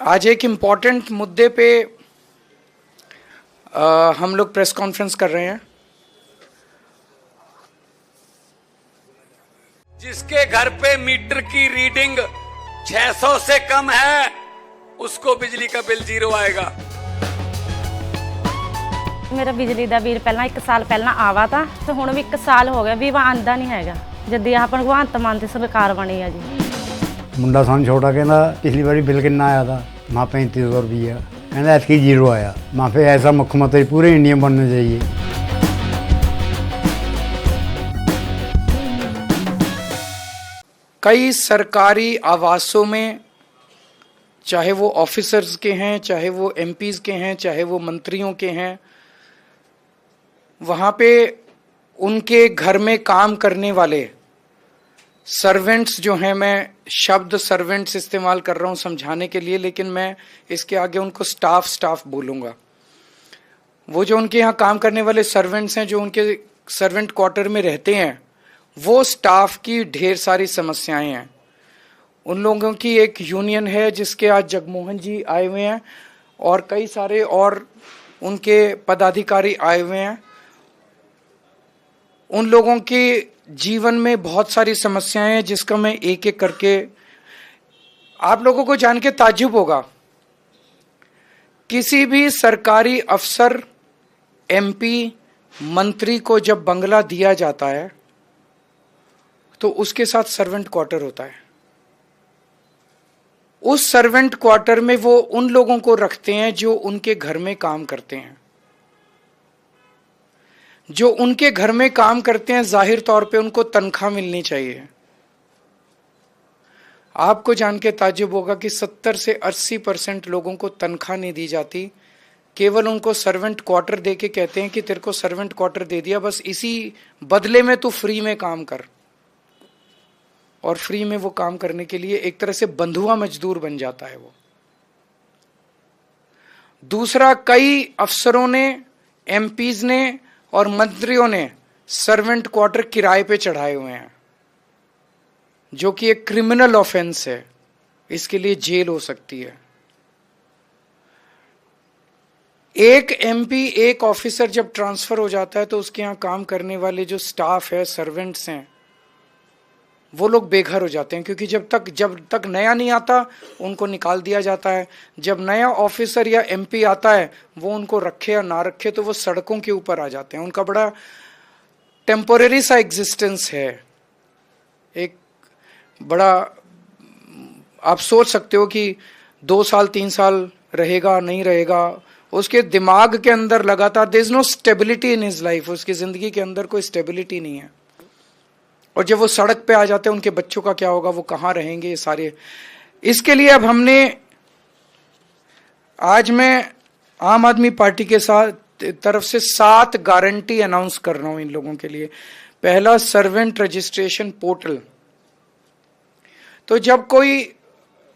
आज एक इम्पॉर्टेंट मुद्दे पे हम लोग प्रेस कॉन्फ्रेंस कर रहे हैं। जिसके घर पे मीटर की रीडिंग 600 से कम है उसको बिजली का बिल 0 आएगा। मेरा बिजली ਦਾ ਬਿੱਲ ਪਹਿਲਾਂ 1 ਸਾਲ ਪਹਿਲਾਂ ਆਵਾ ਤਾਂ ਤੇ ਹੁਣ ਵੀ 1 ਸਾਲ ਹੋ ਗਿਆ ਵੀ ਆਂਦਾ ਨਹੀਂ ਹੈਗਾ ਜਦ ਆਹ ਭਗਵੰਤ ਮਾਨ ਦੀ ਸਰਕਾਰ ਬਣੀ ਆ ਜੀ। ਮੁੰਡਾ ਸਾਨੂੰ ਛੋਟਾ ਕਹਿੰਦਾ ਪਿਛਲੀ ਵਾਰੀ ਬਿੱਲ ਕਿੰਨਾ ਆਇਆ था माँ 3500 रुपया कहना ऐसी 0 आया। माँ पे ऐसा मुख्यमंत्री पूरे इंडिया में बनना चाहिए। कई सरकारी आवासों में, चाहे वो ऑफिसर्स के हैं, चाहे वो एमपीज के हैं, चाहे वो मंत्रियों के हैं, वहाँ पे उनके घर में काम करने वाले सर्वेंट्स जो हैं, मैं शब्द सर्वेंट्स इस्तेमाल कर रहा हूँ समझाने के लिए, लेकिन मैं इसके आगे उनको स्टाफ बोलूँगा। वो जो उनके यहाँ काम करने वाले सर्वेंट्स हैं, जो उनके सर्वेंट क्वार्टर में रहते हैं, वो स्टाफ की ढेर सारी समस्याएं हैं। उन लोगों की एक यूनियन है जिसके आज जगमोहन जी आए हुए हैं और कई सारे और उनके पदाधिकारी आए हुए हैं। उन लोगों के जीवन में बहुत सारी समस्याएं हैं जिसका मैं एक एक करके, आप लोगों को जान के ताज्जुब होगा, किसी भी सरकारी अफसर, एमपी, मंत्री को जब बंगला दिया जाता है तो उसके साथ सर्वेंट क्वार्टर होता है। उस सर्वेंट क्वार्टर में वो उन लोगों को रखते हैं जो उनके घर में काम करते हैं। जो उनके घर में काम करते हैं जाहिर तौर पे उनको तनख्वाह मिलनी चाहिए। आपको जान के ताज्जुब होगा कि 70 से 80% लोगों को तनख्वाह नहीं दी जाती, केवल उनको सर्वेंट क्वार्टर दे के कहते हैं कि तेरे को सर्वेंट क्वार्टर दे दिया, बस इसी बदले में तू फ्री में काम कर। और फ्री में वो काम करने के लिए एक तरह से बंधुआ मजदूर बन जाता है वो। दूसरा, कई अफसरों ने, एमपीज ने और मंत्रियों ने सर्वेंट क्वार्टर किराए पे चढ़ाए हुए हैं, जो कि एक क्रिमिनल ऑफेंस है। इसके लिए जेल हो सकती है। एक एमपी, एक ऑफिसर जब ट्रांसफर हो जाता है तो उसके यहां काम करने वाले जो स्टाफ है, सर्वेंट्स हैं, वो लोग बेघर हो जाते हैं, क्योंकि जब तक नया नहीं आता उनको निकाल दिया जाता है। जब नया ऑफिसर या एमपी आता है, वो उनको रखे या ना रखे तो वो सड़कों के ऊपर आ जाते हैं। उनका बड़ा टेम्पोरेरी सा एग्जिस्टेंस है। एक बड़ा, आप सोच सकते हो कि 2 साल 3 साल रहेगा नहीं रहेगा, उसके दिमाग के अंदर लगातार there is no stability in his life. उसकी जिंदगी के अंदर कोई स्टेबिलिटी नहीं है। और जब वो सड़क पे आ जाते हैं, उनके बच्चों का क्या होगा, वो कहाँ रहेंगे, ये सारे। इसके लिए अब हमने, आज मैं आम आदमी पार्टी के साथ तरफ से 7 गारंटी अनाउंस कर रहा हूं इन लोगों के लिए। पहला, सर्वेंट रजिस्ट्रेशन पोर्टल। तो जब कोई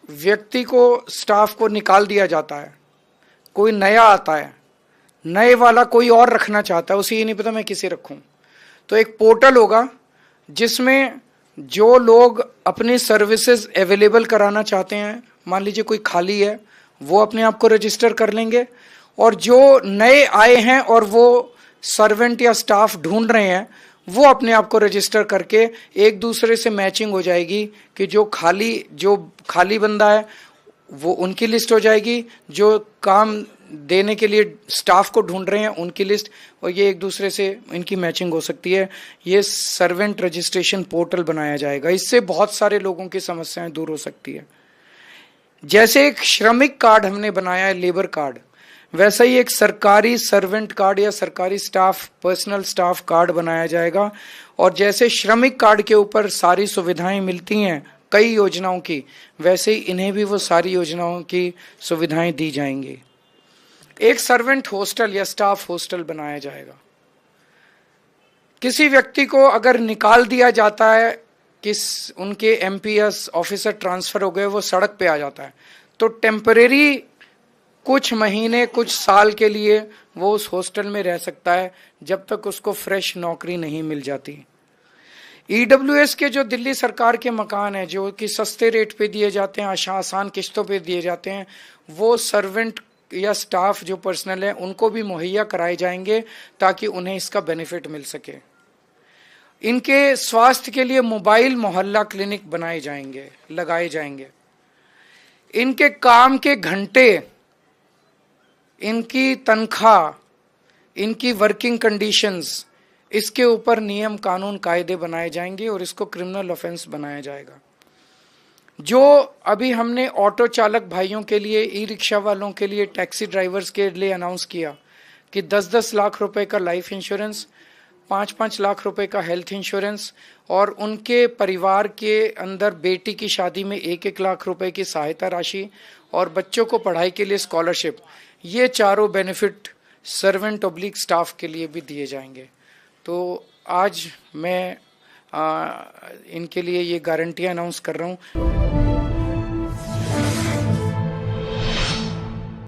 व्यक्ति को, स्टाफ को निकाल दिया जाता है, कोई नया आता है, नए वाला कोई और रखना चाहता है, उसे ये नहीं पता मैं किसे रखूं, तो एक पोर्टल होगा जिसमें जो लोग अपनी सर्विसेज अवेलेबल कराना चाहते हैं, मान लीजिए कोई खाली है, वो अपने आप को रजिस्टर कर लेंगे। और जो नए आए हैं और वो सर्वेंट या स्टाफ ढूंढ रहे हैं, वो अपने आप को रजिस्टर करके एक दूसरे से मैचिंग हो जाएगी कि जो खाली बंदा है वो उनकी लिस्ट हो जाएगी, जो काम देने के लिए स्टाफ को ढूंढ रहे हैं उनकी लिस्ट, और ये एक दूसरे से इनकी मैचिंग हो सकती है। ये सर्वेंट रजिस्ट्रेशन पोर्टल बनाया जाएगा। इससे बहुत सारे लोगों की समस्याएं दूर हो सकती है। जैसे एक श्रमिक कार्ड हमने बनाया है, लेबर कार्ड, वैसा ही एक सरकारी सर्वेंट कार्ड या सरकारी स्टाफ, पर्सनल स्टाफ कार्ड बनाया जाएगा। और जैसे श्रमिक कार्ड के ऊपर सारी सुविधाएं मिलती हैं कई योजनाओं की, वैसे ही इन्हें भी वो सारी योजनाओं की सुविधाएं दी जाएंगी। एक सर्वेंट हॉस्टल या स्टाफ हॉस्टल बनाया जाएगा। किसी व्यक्ति को अगर निकाल दिया जाता है, उनके एमपीएस ऑफिसर ट्रांसफर हो गए, वो सड़क पे आ जाता है, तो टेम्परेरी कुछ महीने, कुछ साल के लिए वो उस हॉस्टल में रह सकता है जब तक उसको फ्रेश नौकरी नहीं मिल जाती। ईडब्ल्यूएस के जो दिल्ली सरकार के मकान हैं जो कि सस्ते रेट पे दिए जाते हैं, आसान किस्तों पे दिए जाते हैं, वो सर्वेंट या स्टाफ जो पर्सनल है उनको भी मुहैया कराए जाएंगे ताकि उन्हें इसका बेनिफिट मिल सके। इनके स्वास्थ्य के लिए मोबाइल मोहल्ला क्लिनिक बनाए जाएंगे, लगाए जाएंगे। इनके काम के घंटे, इनकी तनख्वाह, इनकी वर्किंग कंडीशंस, इसके ऊपर नियम कानून कायदे बनाए जाएंगे और इसको क्रिमिनल ऑफेंस बनाया जाएगा। जो अभी हमने ऑटो चालक भाइयों के लिए, ई रिक्शा वालों के लिए, टैक्सी ड्राइवर्स के लिए अनाउंस किया कि 10-10 लाख रुपए का लाइफ इंश्योरेंस, 5-5 लाख रुपए का हेल्थ इंश्योरेंस और उनके परिवार के अंदर बेटी की शादी में 1-1 लाख रुपए की सहायता राशि और बच्चों को पढ़ाई के लिए स्कॉलरशिप, ये चारों बेनिफिट सर्वेंट ऑब्लिक स्टाफ के लिए भी दिए जाएंगे। तो आज मैं इनके लिए ये गारंटियां अनाउंस कर रहा हूँ।